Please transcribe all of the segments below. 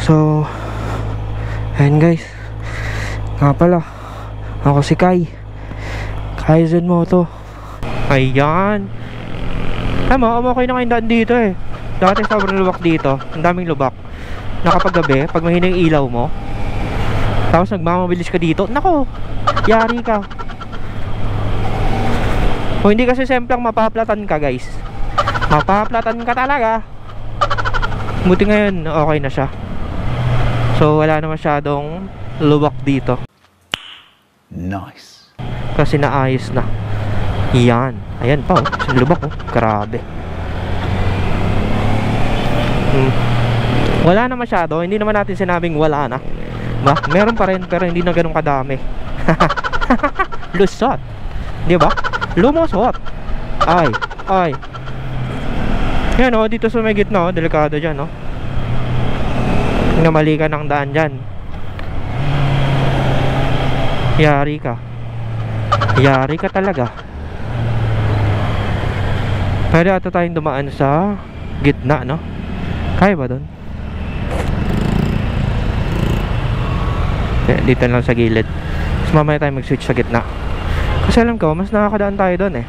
So, ayan guys. Nga pala, ako si Kai Zen Moto. Ayan. Okay na kayong daan dito eh. Dati sobrang lubak dito. Ang daming lubak. Nakapaggabi, pag mahina yung ilaw mo, tapos nagmamabilis ka dito, nako, yari ka. O hindi kasi semplang mapaplatan ka guys. Mapaplatan ka talaga. Buti ngayon, okay na siya. So wala na masyadong lubak dito. Nice. Kasi naayos na. Yan. Ayan pa oh. Sa lubak oh. Grabe. Wala na masyado. Hindi naman natin sinabing wala na. Ba? Meron pa rin pero hindi na ganun kadami. Lusot. Di ba? Lumusot. Ay. Ay. Yan oh. Dito sa may gitna oh. Delikado dyan oh. Namali ka ng daan dyan. Yari ka. Yari ka talaga. Pwede ata tayong dumaan sa gitna, no? Kaya ba dun? Dito lang sa gilid. Mas mamaya tayo mag-switch sa gitna. Kasi alam ko, mas nakakadaan tayo dun eh.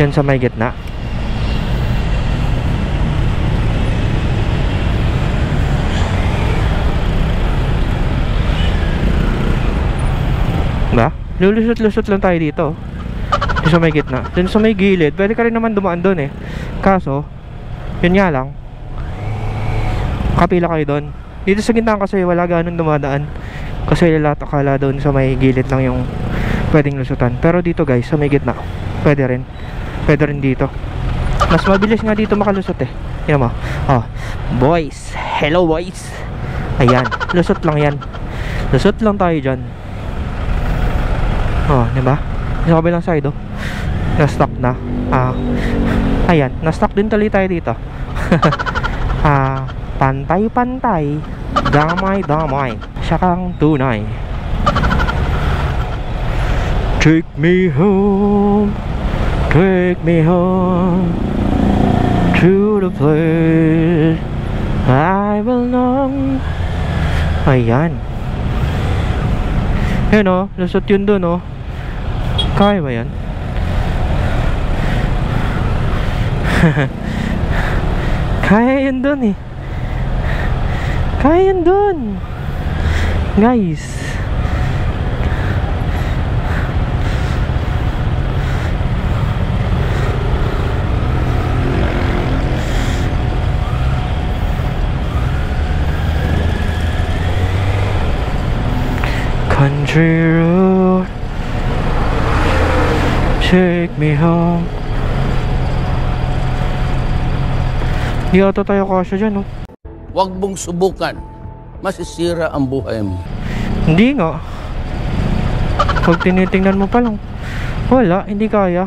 Yan sa may gitna. Ba? Lulusot-lusot lang tayo dito. Dito sa may gitna. Dun sa may gilid, pwede ka rin naman dumaan dun eh. Kaso, yun nga lang, kapila kayo dun. Dito sa gitna kasi wala ganun dumadaan. Kasi lahat akala dun sa may gilid lang yung pwedeng lusutan. Pero dito guys, sa may gitna, pwede rin. Pwede rin dito. Mas mabilis nga dito makalusot eh. Yan mo. Oh, boys. Hello boys. Ayan. Lusot lang yan. Lusot lang tayo dyan. Oh, diba? Sa kabilang side, oh. Na-stuck na. Ayan. Na-stuck din tuloy tayo dito. Pantay-pantay. Damay-damay. Siya kang tunay. Take me home. Take me home. To the place I belong. Ayan. Ayan, oh. Lusot yun dun, oh. Kaya ba yan? Kaya yun dun eh. Kaya yun dun guys. Country road, take me home. Di ata tayo kasya dyan, oh. Huwag mong subukan. Masisira ang buhay mo. Hindi nga. Pag tinitingnan mo pa lang, wala, hindi kaya.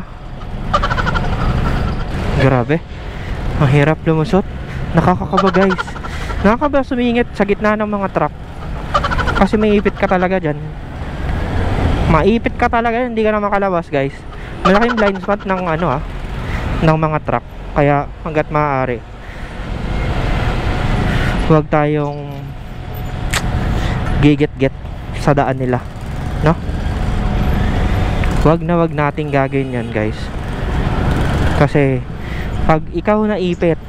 Grabe. Ang hirap lumusot. Nakakakaba guys. Nakakaba sumingit sa gitna ng mga truck. Kasi may ipit ka talaga dyan. Maipit ka talaga, hindi ka na makalabas guys. Malaking blind spot ng ano ng mga truck. Kaya hanggat maaari, huwag tayong giget-get sa daan nila, no? Huwag nating gagawin yan guys. Kasi pag ikaw naipit,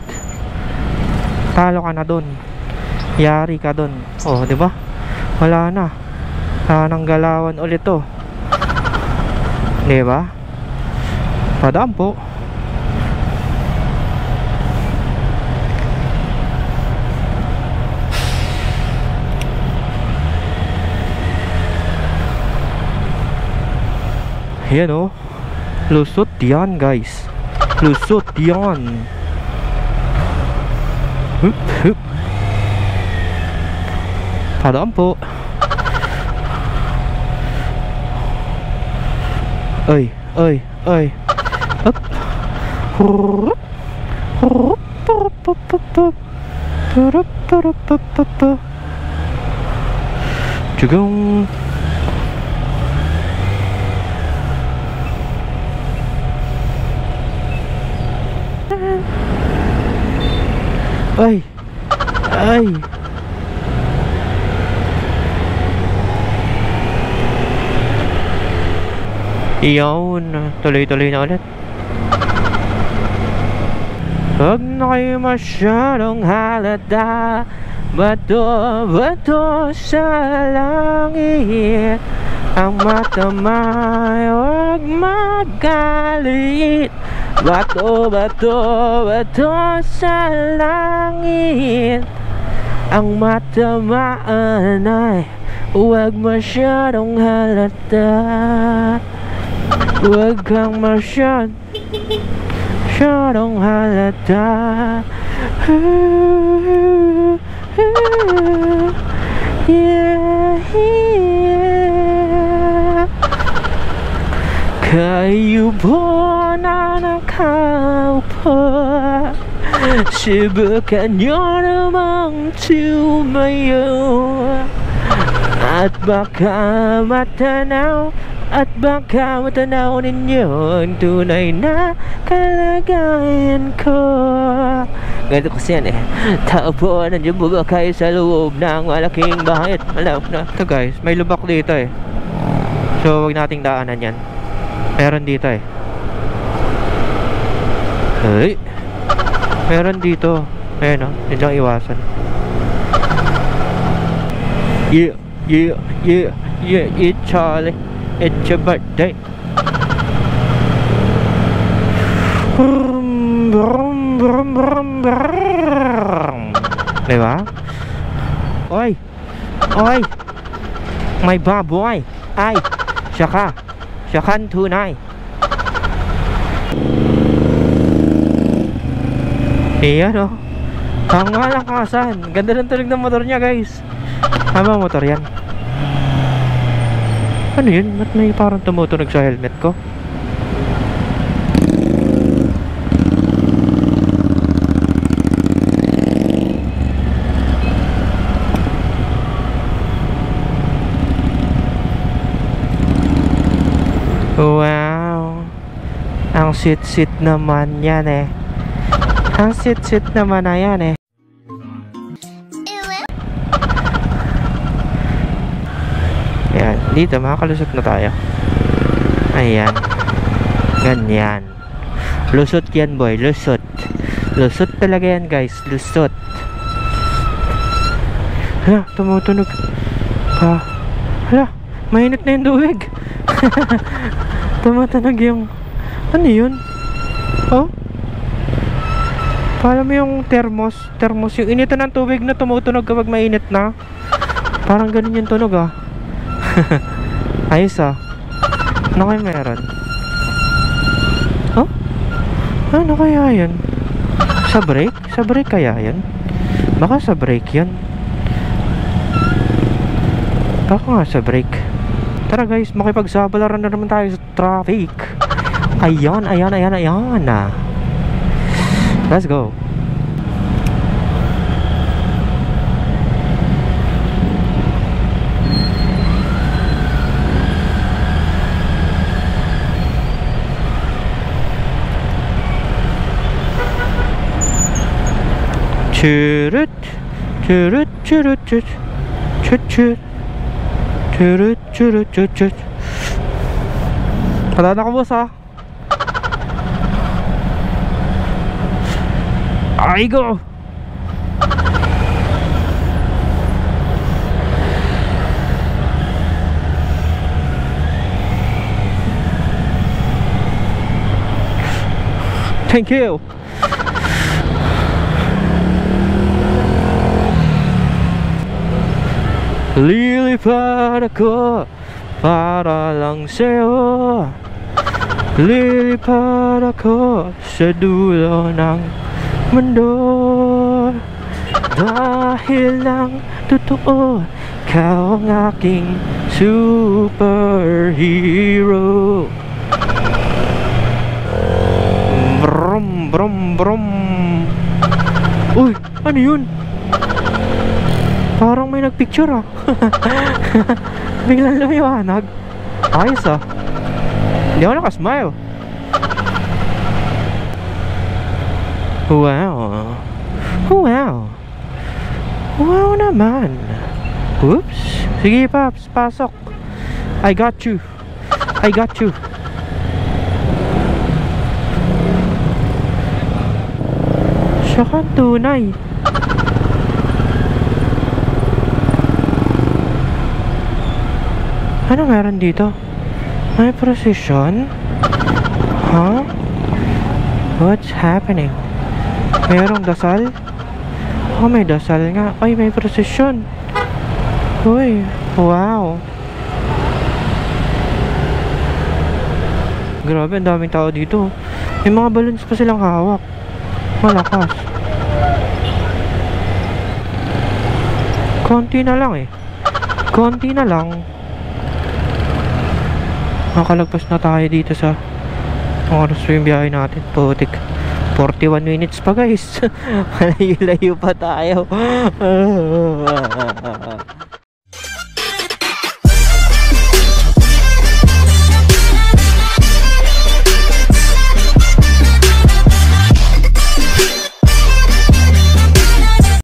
talo ka na dun. Yari ka dun. Oh, di ba? Wala na. Nang galawan ulit to. Di ba? Padaan po. Ayan oh. Lusot yan guys. Lusot yan. Hup hup. Padaan po. Ay, ay, ay. Up. Hurup. Hurup. Hurup. Hurup. Hurup. Jugong. Ay. Ay. Iyon, tuloy-tuloy na ulit. Huwag na kayo masyadong halata. Bato sa langit. Ang mata may huwag magalit. Bato sa langit. Ang mata maanay. Huwag masyadong halata. Huwag kang masyadong halata. Yeah. Kayo po na nakaupo, subukan nyo namang tumayo. At baka matanaw ninyo ang tunay na kalagayan ko. Ganito kasi yan eh. Tao po, nandiyan po ba kayo sa loob ng malaking bahay? Alam na. Ito guys, may lubak dito eh. So, huwag nating daanan yan. Meron dito eh. Hey! Meron dito. Ayan o, nandiyan iwasan. Yeah, it's Charlie. It's your birthday. Brum, brum, brum, brum, brum. Diba? Oy! Oy! My baboy! Ay! Syakan tunay! Iyan o. Ang malakasan. Ganda ng tunog ng motor niya guys. Tama motor yan. Ano yun? Ba't may parang tumutunog sa helmet ko? Wow! Ang sit-sit naman yan eh. Ang sit-sit naman na yan eh. Ayan, dito makakalusot na tayo. Ayan. Ganyan. Lusot yan boy, lusot. Lusot talaga yan guys, lusot. Hala, tumutunog. Hala, mainit na yung duwig. Tumutunog yung... Ano yun? Oh? Parang yung thermos. Yung initan ng tubig na tumutunog kapag mainit na. Parang ganun yung tunog ah. Ayos ah. Ano kayo meron? Oh? Ano kaya yan? Sa brake? Sa brake kaya yan? Baka sa brake yan. Baka nga sa brake. Tara guys, makipagsabalaran na naman tayo sa traffic. Ayan. Let's go. Churut, churut, churut, churut, churut, churut, churut, churut. Wala na ko boss ha. Ay go. Thank you. Lilipad ako para lang sa'yo. Lilipad ako sa dulo ng mundo. Dahil lang totoo, ikaw ang aking superhero. Brum, brum, brum. Uy, ano yun? Parang may nagpicture ah. Biglang lumiwanag. Ayos ah. Hindi ako nakasmile. Wow. Wow. Wow naman. Oops. Sige Paps, pasok. I got you. Tsaka tunay. Ano meron dito? May procession? Huh? What's happening? Mayroong dasal? Oh, may dasal nga. Ay, may procession. Uy, wow. Grabe, ang daming tao dito. May mga balloons pa silang hawak. Malakas. Konti na lang eh. Konti na lang. Nakalagpas na tayo dito sa oras pa yung biyahe natin. Putik. 41 minutes pa guys. Malayo-layo pa tayo.